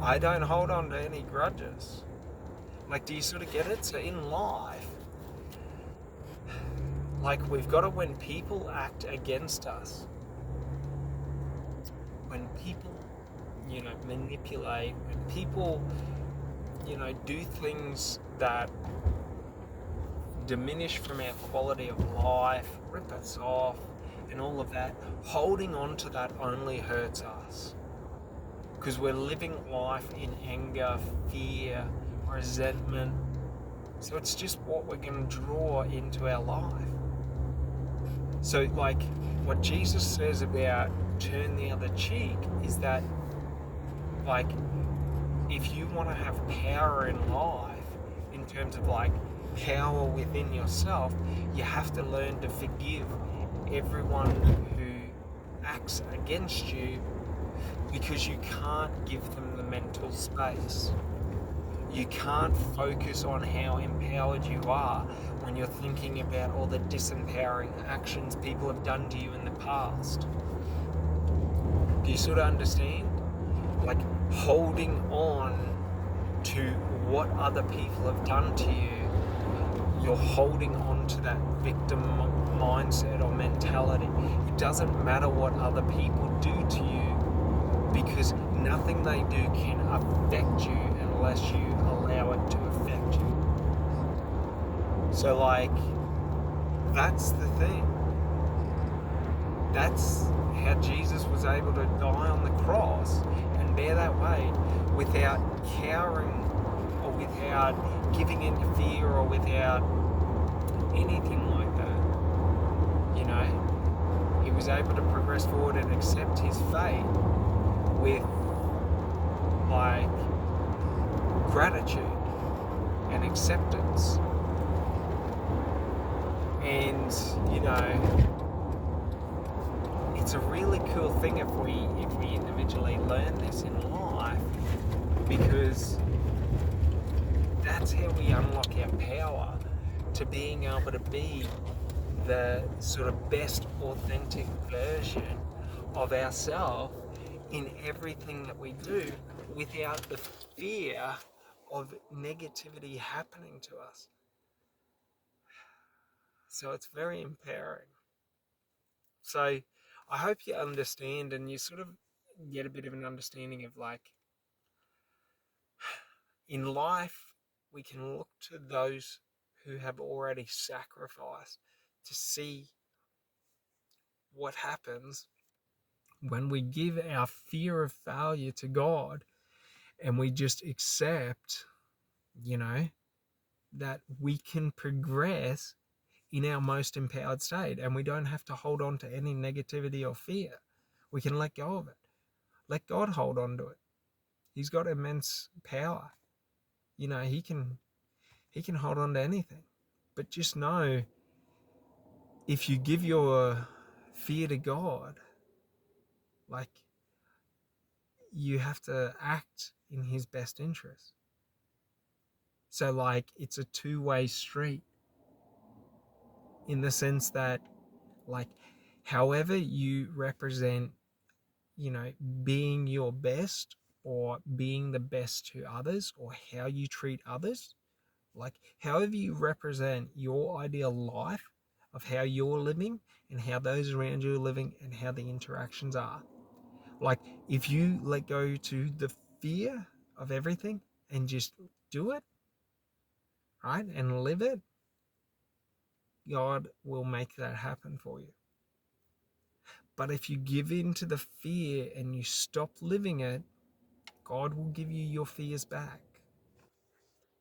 I don't hold on to any grudges. Do you sort of get it? So in life, we've got to, when people act against us, when people, manipulate, when people, do things that diminish from our quality of life, rip us off, and all of that, holding on to that only hurts us. Because we're living life in anger, fear, resentment. So it's just what we're going to draw into our life. So what Jesus says about turn the other cheek is that if you want to have power in life, in terms of power within yourself, you have to learn to forgive everyone who acts against you, because you can't give them the mental space. You can't focus on how empowered you are when you're thinking about all the disempowering actions people have done to you in the past. Do you sort of understand? Holding on to what other people have done to you, you're holding on to that victim mindset or mentality. It doesn't matter what other people do to you, because nothing they do can affect you unless you allow it to affect you. So that's the thing. That's how Jesus was able to die on the cross and bear that weight without cowering or without giving in to fear or without anything like that. He was able to progress forward and accept his fate with gratitude and acceptance. And it's a really cool thing if we individually learn this in life, because that's how we unlock our power to being able to be the sort of best authentic version of ourselves in everything that we do, without the fear of negativity happening to us. So it's very empowering. So I hope you understand, and you sort of get a bit of an understanding of in life, we can look to those who have already sacrificed to see what happens when we give our fear of failure to God and we just accept, that we can progress in our most empowered state, and we don't have to hold on to any negativity or fear. We can let go of it. Let God hold on to it. He's got immense power. He can hold on to anything. But just know, if you give your fear to God, you have to act in his best interest. So like it's a two-way street, in the sense that like however you represent, being your best or being the best to others, or how you treat others, like however you represent your ideal life of how you're living and how those around you are living and how the interactions are. Like if you let go to the fear of everything and just do it, right, and live it, God will make that happen for you. But if you give in to the fear and you stop living it, God will give you your fears back.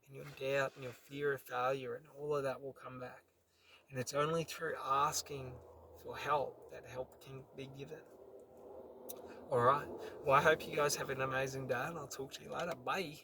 And your doubt and your fear of failure and all of that will come back. And it's only through asking for help that help can be given. All right. Well, I hope you guys have an amazing day, and I'll talk to you later. Bye.